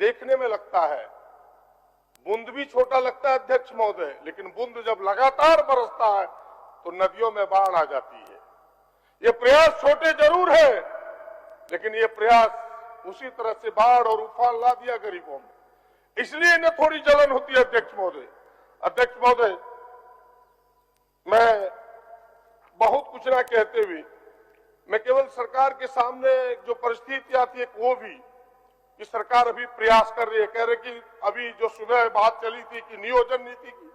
देखने में लगता है, बूंद भी छोटा लगता है अध्यक्ष महोदय, लेकिन बूंद जब लगातार बरसता है तो नदियों में बाढ़ आ जाती है। ये प्रयास छोटे जरूर है, लेकिन ये प्रयास उसी तरह से बाढ़ और उफान ला दिया गरीबों में। इसलिए इन्हें थोड़ी जलन होती है अध्यक्ष महोदय। अध्यक्ष महोदय, मैं बहुत कुछ ना कहते हुए मैं केवल सरकार के सामने जो परिस्थितियां थी एक वो भी कि सरकार अभी प्रयास कर रही है। कह रहे कि अभी जो सुबह बात चली थी कि नियोजन नीति की,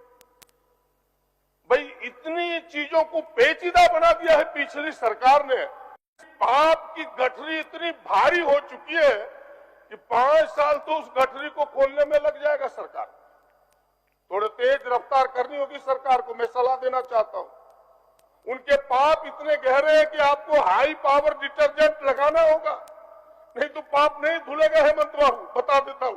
भाई इतनी चीजों को पेचीदा बना दिया है पिछली सरकार ने। पाप की गठरी इतनी भारी हो चुकी है कि 5 साल तो उस गठरी को खोलने में लग जाएगा सरकार। थोड़े तेज रफ्तार करनी होगी सरकार को, मैं सलाह देना चाहता हूं। उनके पाप इतने गहरे हैं कि आपको हाई पावर डिटर्जेंट लगाना होगा, नहीं तो पाप नहीं धुलेगा। हेमंत बाबू, बता देता हूं,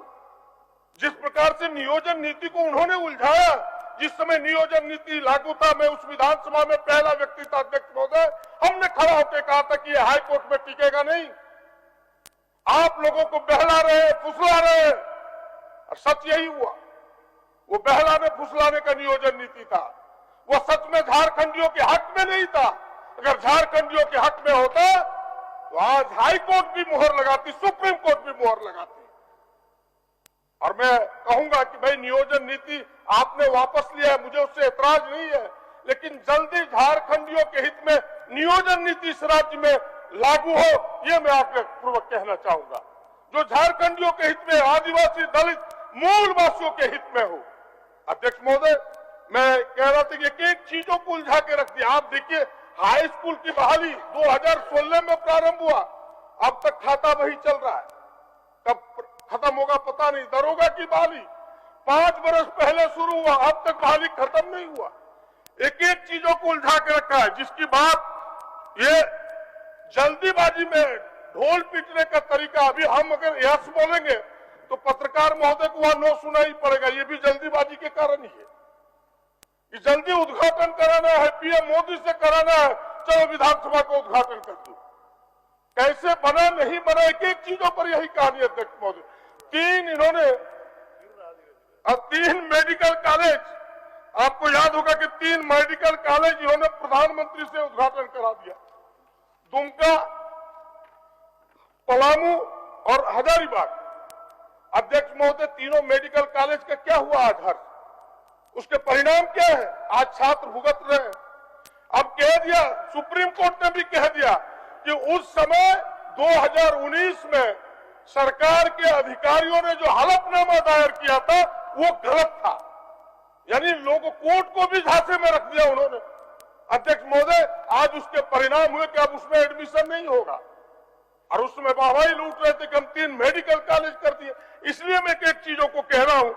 जिस प्रकार से नियोजन नीति को उन्होंने उलझाया, जिस समय नियोजन नीति लागू था, मैं उस विधानसभा में पहला व्यक्ति था अध्यक्ष महोदय। हमने खड़ा होकर कहा था कि यह हाईकोर्ट में टिकेगा नहीं, आप लोगों को बहला रहे, फुसला रहे, और सच यही हुआ। वो बहलाने फुसलाने का नियोजन नीति था। वो सच में झारखंडियों के हक में नहीं था। अगर झारखंडियों के हक में होता तो आज हाई कोर्ट भी मुहर लगाती, सुप्रीम कोर्ट भी मुहर लगाती। और मैं कहूंगा कि भाई नियोजन नीति आपने वापस लिया है, मुझे उससे ऐतराज नहीं है, लेकिन जल्दी झारखंडियों के हित में नियोजन नीति इस राज्य में लागू हो, यह मैं आग्रह पूर्वक कहना चाहूंगा। जो झारखंडियों के हित में, आदिवासी, दलित, मूलवासियों के हित में हो। अध्यक्ष महोदय, मैं कह रहा था कि एक एक चीजों को उलझा के रख दिया। आप देखिए, हाई स्कूल की बहाली 2016 में प्रारंभ हुआ, अब तक खाता वही चल रहा है, कब खत्म होगा पता नहीं। दरोगा की बहाली 5 वर्ष पहले शुरू हुआ, अब तक बहाली खत्म नहीं हुआ। एक एक चीजों को उलझा के रखा है, जिसकी बात ये जल्दीबाजी में ढोल पीटने का तरीका। अभी हम अगर यस बोलेंगे तो पत्रकार महोदय को वहां नो सुनाई पड़ेगा। ये भी जल्दीबाजी के कारण ही है कि जल्दी उद्घाटन कराना है, पीएम मोदी से कराना है, चलो विधानसभा का उद्घाटन कर दो। कैसे बना नहीं बना, एक एक चीजों पर यही कहानी। अध्यक्ष महोदय, 3 मेडिकल कॉलेज, आपको याद होगा कि 3 मेडिकल कॉलेज इन्होंने प्रधानमंत्री से उद्घाटन करा दिया। दुमका, पलामू और हजारीबाग। अध्यक्ष महोदय, तीनों मेडिकल कॉलेज का क्या हुआ आज? हर उसके परिणाम क्या है? आज छात्र भुगत रहे हैं। अब कह दिया, सुप्रीम कोर्ट ने भी कह दिया कि उस समय 2019 में सरकार के अधिकारियों ने जो हलफनामा दायर किया था वो गलत था। यानी लोगों, कोर्ट को भी झांसे में रख दिया उन्होंने। अध्यक्ष महोदय, आज उसके परिणाम हुए कि अब उसमें एडमिशन नहीं होगा। और उसमें वाहवाही लूट रहे थे कि हम 3 मेडिकल कॉलेज कर दिए। इसलिए मैं एक चीजों को कह रहा हूं,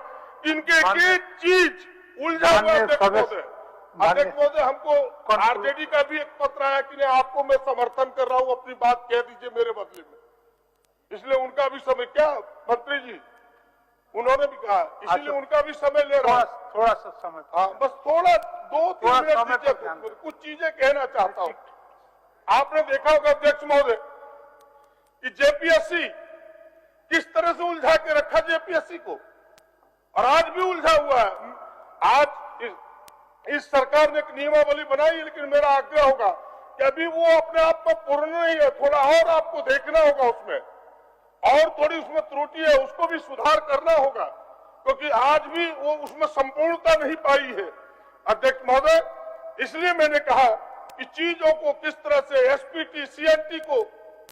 इनके एक चीज उलझा हुआ। अध्यक्ष महोदय, हमको आरजेडी का भी एक पत्र आया कि नहीं, आपको मैं समर्थन कर रहा हूं, अपनी बात कह दीजिए मेरे बदले में। इसलिए उनका भी समय, क्या मंत्री जी उन्होंने भी कहा, इसलिए उनका भी समय ले रहा हूं। थोड़ा सा समय, हाँ, बस थोड़ा 2-3 मिनट दीजिए, कुछ चीजें कहना चाहता हूं। आपने देखा होगा अध्यक्ष महोदय कि जेपीएससी किस तरह से उलझा के रखा जेपीएससी को, और आज भी उलझा हुआ है। आज इस सरकार ने एक नियमावली बनाई, लेकिन मेरा आग्रह होगा कि अभी वो अपने आप में पूर्ण नहीं है, थोड़ा और आपको देखना होगा उसमें, और थोड़ी उसमें त्रुटि है, उसको भी सुधार करना होगा, क्योंकि आज भी वो उसमें संपूर्णता नहीं पाई है। अध्यक्ष महोदय, इसलिए मैंने कहा कि चीजों को किस तरह से एसपीटी, सीएनटी को,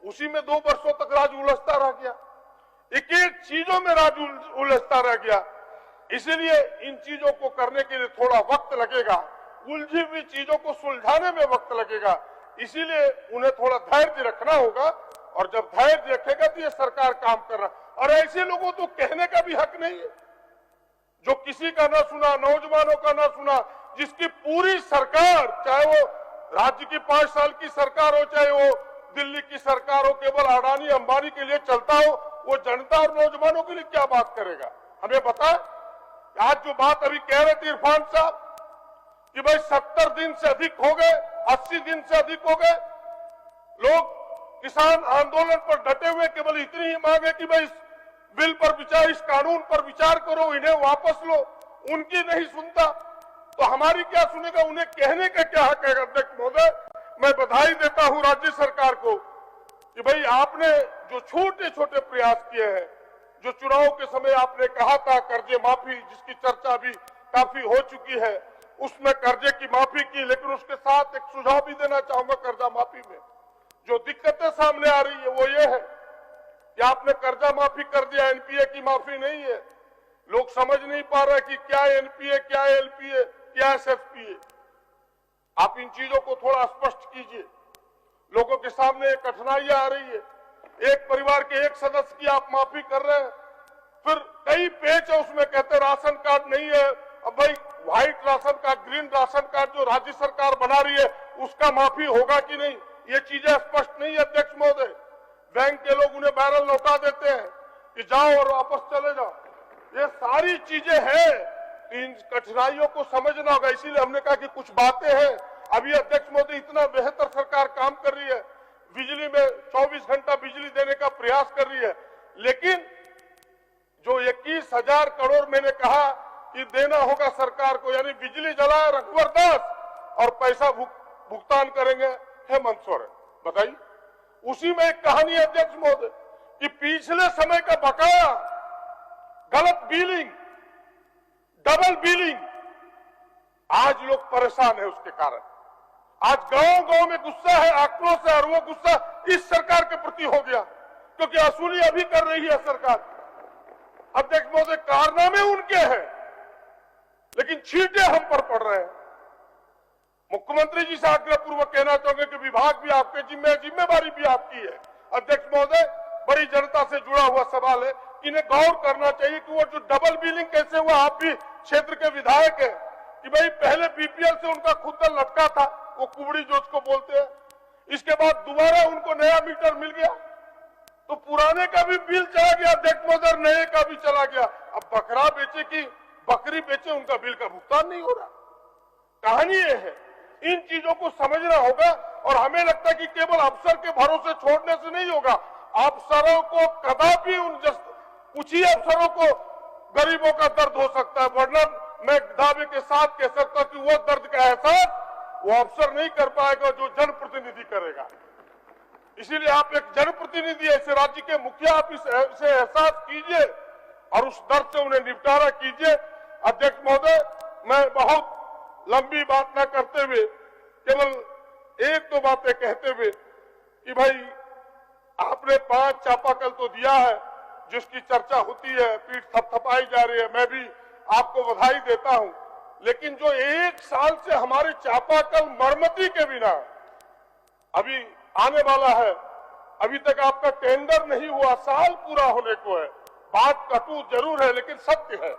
उसी में 2 वर्षों तक राज उलझता रह गया, एक एक चीजों में राज उलझता रह गया। इसीलिए इन चीजों को करने के लिए थोड़ा वक्त लगेगा, उलझी हुई चीजों को सुलझाने में वक्त लगेगा। इसीलिए उन्हें थोड़ा धैर्य रखना होगा, और जब धैर्य रखेगा तो ये सरकार काम कर रहा। और ऐसे लोगों तो कहने का भी हक नहीं है, जो किसी का ना सुना, नौजवानों का ना सुना, जिसकी पूरी सरकार, चाहे वो राज्य की 5 साल की सरकार हो, चाहे वो दिल्ली की सरकार हो, केवल अडानी अंबानी के लिए चलता हो, वो जनता और नौजवानों के लिए क्या बात करेगा? हमें पता है। आज जो बात अभी कह रहे थे इरफान साहब कि भाई 70 दिन से अधिक हो गए, 80 दिन से अधिक हो गए, लोग किसान आंदोलन पर डटे हुए, केवल इतनी ही मांग है कि भाई बिल पर विचार, इस कानून पर विचार करो, इन्हें वापस लो, उनकी नहीं सुनता तो हमारी क्या सुनेगा? उन्हें कहने का क्या हक है? अध्यक्ष महोदय, मैं बधाई देता हूं राज्य सरकार को कि भाई आपने जो छोटे छोटे प्रयास किए हैं, जो चुनाव के समय आपने कहा था कर्जे माफी, जिसकी चर्चा भी काफी हो चुकी है, उसमें कर्जे की माफी की, लेकिन उसके साथ एक सुझाव भी देना चाहूंगा। कर्जा माफी में जो दिक्कतें सामने आ रही है वो ये है कि आपने कर्जा माफी कर दिया, एनपीए की माफी नहीं है। लोग समझ नहीं पा रहे कि क्या एनपीए, क्या एलपीए, क्या एसएफपीए। आप इन चीजों को थोड़ा स्पष्ट कीजिए। लोगों के सामने कठिनाइयां आ रही है। एक परिवार के एक सदस्य की आप माफी कर रहे हैं, फिर कई पेज है उसमें, कहते राशन कार्ड नहीं है। अब भाई white ration card, green ration card जो राज्य सरकार बना रही है उसका माफी होगा कि नहीं, ये चीजें स्पष्ट नहीं है अध्यक्ष महोदय। बैंक के लोग उन्हें बैरल लौटा देते हैं कि जाओ और वापस चले जाओ। ये सारी चीजें हैं, इन कठिनाइयों को समझना होगा। इसीलिए हमने कहा कि कुछ बातें हैं। अभी अध्यक्ष महोदय इतना बेहतर सरकार काम कर रही है, बिजली में 24 घंटा बिजली देने का प्रयास कर रही है, लेकिन जो 21,000 करोड़ मैंने कहा कि देना होगा सरकार को, यानी बिजली जलाए रघुवर दास और पैसा भुगतान करेंगे हेमंत सोरेन। बताइए, उसी में एक कहानी है अध्यक्ष महोदय कि पिछले समय का बकाया, गलत बिलिंग, डबल बिलिंग, आज लोग परेशान है उसके कारण। आज गांव गांव में गुस्सा है, आक्रोश है, और वो गुस्सा इस सरकार के प्रति हो गया क्योंकि वसूली अभी कर रही है सरकार। अध्यक्ष महोदय, कारनामे उनके हैं लेकिन छींटे हम पर पड़ रहे हैं। मुख्यमंत्री जी से आग्रहपूर्वक कहना चाहूंगे कि विभाग भी आपके जिम्मे है, जिम्मेवारी भी आपकी है। अध्यक्ष महोदय, बड़ी जनता से जुड़ा हुआ सवाल है, इन्हें गौर करना चाहिए कि वो जो डबल बिलिंग कैसे हुआ। आप भी क्षेत्र के विधायक है कि भाई पहले बीपीएल से उनका खुद का लटका था, वो कुबड़ी जो उसको बोलते हैं, इसके बाद दोबारा उनको नया मीटर मिल गया तो पुराने का भी बिल चला गया अध्यक्ष महोदय, नए का भी चला गया। अब बकरा बेचे की बकरी बेचे, उनका बिल का भुगतान नहीं हो रहा। कहानी ये है, इन चीजों को समझना होगा। और हमें लगता है कि केवल अफसर के भरोसे छोड़ने से नहीं होगा। अफसरों को कदापि कुछ ही अफसरों को गरीबों का दर्द हो सकता है, वरना मैं दावे के साथ कह सकता कि वो दर्द का एहसास वो अफसर नहीं कर पाएगा जो जनप्रतिनिधि करेगा। इसीलिए आप एक जनप्रतिनिधि ऐसे राज्य के मुखिया, आप इसे एहसास कीजिए और उस दर्द से उन्हें निपटारा कीजिए। अध्यक्ष महोदय, मैं बहुत लंबी बात न करते हुए केवल एक दो बातें कहते हुए कि भाई आपने 5 चापाकल तो दिया है जिसकी चर्चा होती है, पीठ थपथपाई जा रही है, मैं भी आपको बधाई देता हूं, लेकिन जो 1 साल से हमारे चापाकल मरम्मती के बिना अभी आने वाला है, अभी तक आपका टेंडर नहीं हुआ, साल पूरा होने को है। बात कटु जरूर है लेकिन सत्य है,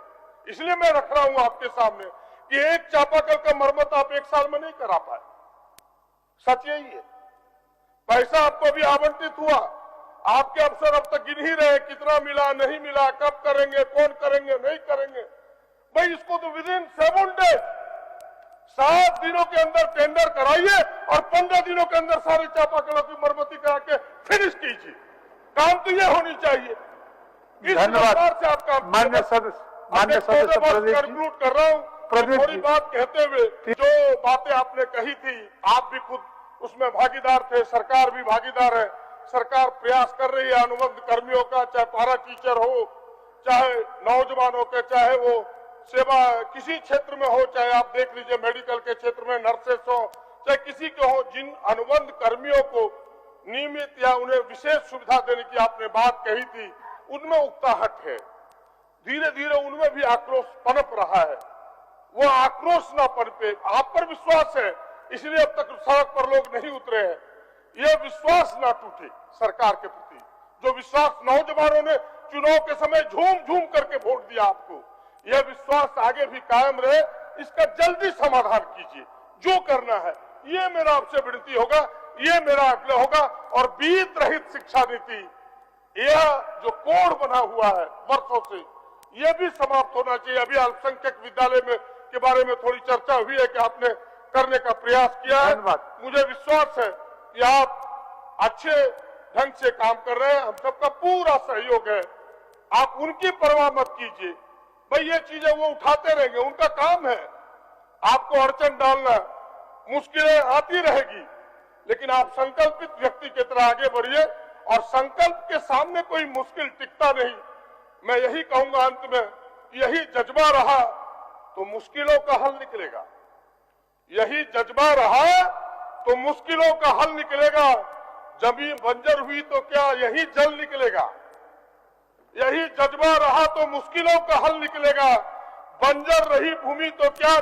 इसलिए मैं रख रहा हूं आपके सामने कि एक चापाकल का मरम्मत आप 1 साल में नहीं करा पाए। सच यही है। पैसा आपको भी आवंटित हुआ, आपके अफसर अब तक गिन ही रहे कितना मिला, नहीं मिला, कब करेंगे, कौन करेंगे, नहीं करेंगे। भाई इसको तो विदिन 7 डेज, 7 दिनों के अंदर टेंडर कराइए और 15 दिनों के अंदर सारे चापाकलों की मरम्मती करा के फिनिश कीजिए। काम तो ये होनी चाहिए। इस प्रकार से आप काम मान्य सदस्य कंक्लूड कर रहा हूँ। थोड़ी बात कहते हुए, जो बातें आपने कही थी, आप भी खुद उसमें भागीदार थे, सरकार भी भागीदार है। सरकार प्रयास कर रही है अनुबंध कर्मियों का, चाहे पारा टीचर हो, चाहे नौजवानों के, चाहे वो सेवा किसी क्षेत्र में हो, चाहे आप देख लीजिए मेडिकल के क्षेत्र में नर्सेस हो, चाहे किसी के हो, जिन अनुबंध कर्मियों को नियमित या उन्हें विशेष सुविधा देने की आपने बात कही थी, उनमें उकताहट है। धीरे धीरे उनमें भी आक्रोश पनप रहा है। वो आक्रोश ना पनपे, आप पर विश्वास है, इसलिए अब तक सड़क पर लोग नहीं उतरे हैं। यह विश्वास ना टूटे सरकार के प्रति, जो विश्वास नौजवानों ने चुनाव के समय झूम झूम करके वोट दिया आपको, यह विश्वास आगे भी कायम रहे। इसका जल्दी समाधान कीजिए, जो करना है। ये मेरा आपसे विनती होगा, ये मेरा आग्रह होगा। और बीत रहित शिक्षा नीति, यह जो कोड बना हुआ है वर्षों से, यह भी समाप्त होना चाहिए। अभी अल्पसंख्यक विद्यालय में के बारे में थोड़ी चर्चा हुई है कि आपने करने का प्रयास किया है। मुझे विश्वास है कि आप अच्छे ढंग से काम कर रहे हैं, हम सबका पूरा सहयोग है। आप उनकी परवाह मत कीजिए। भाई ये चीजें वो उठाते रहेंगे, उनका काम है। आपको अड़चन डालना, मुश्किलें आती रहेगी, लेकिन आप संकल्पित व्यक्ति की तरह आगे बढ़िए और संकल्प के सामने कोई मुश्किल टिकता नहीं। मैं यही कहूंगा अंत में, यही जज्बा रहा तो मुश्किलों का हल निकलेगा। यही जज्बा रहा तो मुश्किलों का हल निकलेगा। जमीन बंजर हुई तो क्या यही जल निकलेगा। यही जज्बा रहा तो मुश्किलों का हल निकलेगा। बंजर रही भूमि तो क्या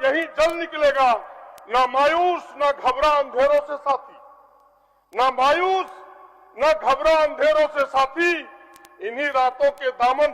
यही जल निकलेगा। ना मायूस ना घबरा अंधेरों से साथी, ना मायूस ना घबरा अंधेरों से साथी, इन्हीं रातों के दामन